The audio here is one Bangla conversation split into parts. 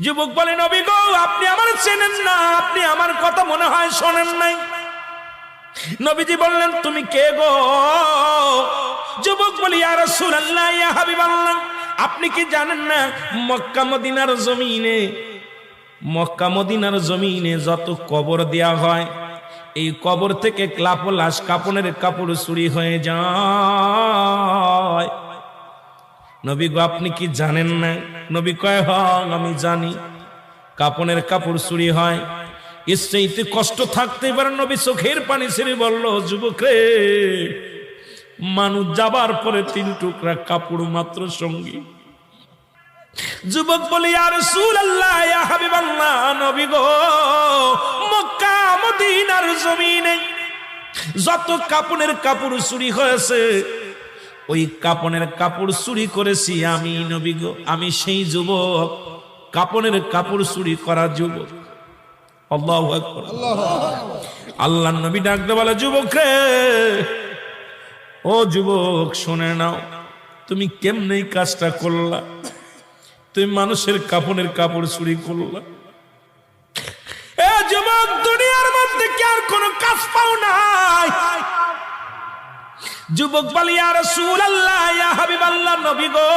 যুবক বলে, নবী গো, আপনি আমার চেনেন না, আপনি আমার কথা মনে হয় শোনেন নাই। নবীজি বললেন, তুমি কে গো? যুবক বলি, ইয়া রাসূলুল্লাহ, ইয়া হাবিবাল্লাহ, আপনি কি জানেন না মক্কা মদিনার জমিনে যত কবর দেয়া হয়, এই কবর থেকে লাশ কাপনের কাপড় চুরি হয়ে যায়। নবী গো, আপনি কি জানেন না? নবী কয়, হ্যাঁ আমি জানি, কাপনের কাপড় চুরি হয়। এর চাইতে কষ্ট থাকতে পারে? নবী চোখের পানি ছেড়ে বলল, যুবক রে, মানুষ যাবার পরে 3 টুকরা কাপড় মাত্র সঙ্গী। যুবক বলে, ইয়া রাসূলুল্লাহ, ইয়া হাবিবাল্লাহ, নবী গো, মক্কা মদিনার জমিনে যত কাপনের কাপড় চুরি হয়েছে, ওই কাপনের কাপড় চুরি করেছি আমি। নবী গো, আমি সেই যুবক, কাপনের কাপড় চুরি করা যুবক। আল্লাহু আকবার। আল্লাহর নবী ডাকতে বলে, যুবক রে, ও যুবক, শুনে নাও, তুমি কেমনে এই কাজটা করলা? তুমি মানুষের কাপনের কাপড় চুরি করলা। এ যুবক, দুনিয়ার মধ্যে কি আর কোনো কাজ পাও নাই? যুবক বলে, ইয়া রাসূলুল্লাহ, ইয়া হাবিবাল্লাহ, নবী গো,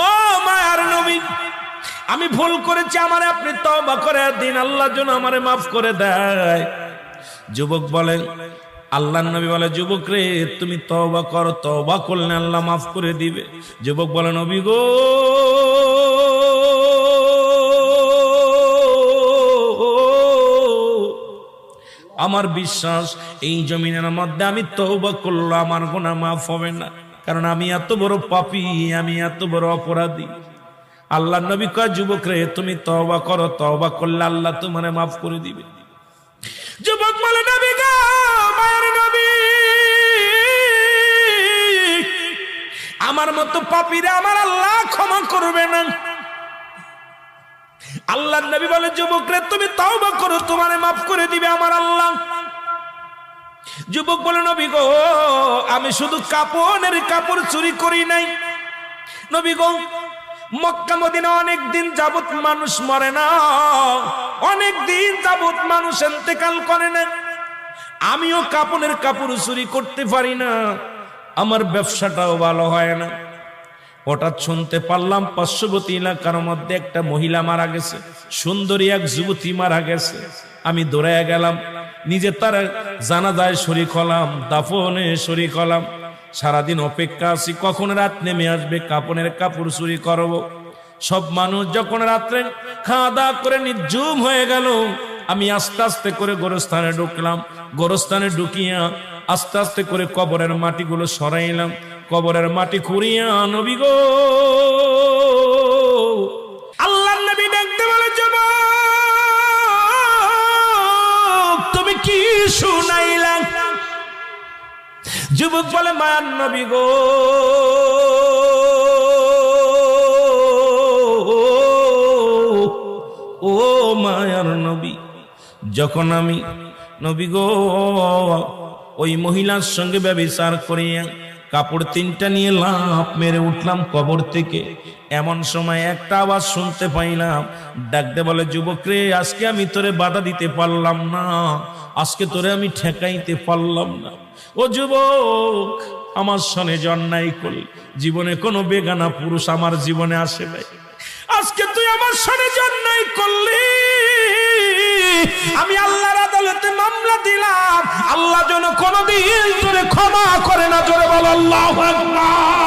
ও মায়ার নবী, আমি ভুল করেছি, আমারে আপনি তওবা করে দিন, আল্লাহ যেন আমারে মাফ করে দেয়। যুবক বলে, আল্লাহর নবী বলে, যুবক রে, তুমি তওবা করো, তওবা করলে আল্লাহ মাফ করে দিবে। যুবক বলে, নবী গো, আমার বিশ্বাস এই জমিনের মধ্যে আমি তওবা করলে আমার গুনাহ মাফ হবে না, কারণ আমি এত বড় পাপী, আমি এত বড় অপরাধী। আল্লাহর নবী কয়, যুবক রে, তুমি তওবা করো, তওবা করলে আল্লাহ তোমারে মাফ করে দিবে। যুবক বলে, নবী গো, মায়ের নবী, আমার মতো পাপীরা আমার আল্লাহ ক্ষমা করবে না। আল্লাহর নবী বলে, যুবক রে, তুমি তওবা করো, তোমারে মাফ করে দিবে আমার আল্লাহ। যুবক বলে, নবী গো, আমি শুধু কাপনের কাপড় চুরি করি নাই। নবী গো, মক্কা মদিনা অনেক দিন যাবত মানুষ মরে না, অনেক দিন যাবত মানুষ ইন্তেকাল করে না, আমিও কাপনের কাপড় চুরি করতে পারি না, আমার ব্যবসাটাও ভালো হয় না। হঠাৎ শুনতে পারলাম পার্শ্ববর্তী এলাকার মধ্যে একটা মহিলা মারা গেছে, সুন্দরী এক যুবতী মারা গেছে। আমি দৌড়ায় গেলাম, নিজে তার জানাজায় শরীক হলাম, দাফনে শরীক হলাম। সারাদিন অপেক্ষা আছি কখন রাত নেমে আসবে, কাপনের কাপড় চুরি করব। সব মানুষ যখন রাত্রে খাওয়া দাওয়া করে নির্জুম হয়ে গেল, আমি আস্তে আস্তে করে গোরস্থানে ঢুকলাম। গোরস্থানে ঢুকিয়া আস্তে আস্তে করে কবরের মাটিগুলো সরাইলাম। কবরের মাটি খুঁড়িয়া, নবী গো, আল্লাহর নবী ডাকতে বলে, যুবক, তুমি কি শুনাইলা? যুবক বলে, মায়ার নবী গো, ও মায়ার নবী, যখন আমি নবী গো ওই মহিলার সঙ্গে ব্যভিচার করিয়া কাপড় 3টা নিয়ে লাফ মেরে উঠলাম কবর থেকে, এমন সময় একটা আওয়াজ শুনতে পাইলাম, ডাকতে বলে, যুবক রে, আজকে আমি তোরে বাধা দিতে পারলাম না, আজকে তোরে আমি ঠেকাইতে পারলাম না। ও যুবক, আমার সনে অন্যায় করলি, জীবনে কোনো বেগানা পুরুষ আমার জীবনে আসে নাই, আজকে তুই আমার সনে অন্যায় করলি, আমি আল্লাহর আদালতে মামলা দিলাম, আল্লাহ যেন কোনদিন তোরে ক্ষমা করে না। জোরে বল আল্লাহু আকবার।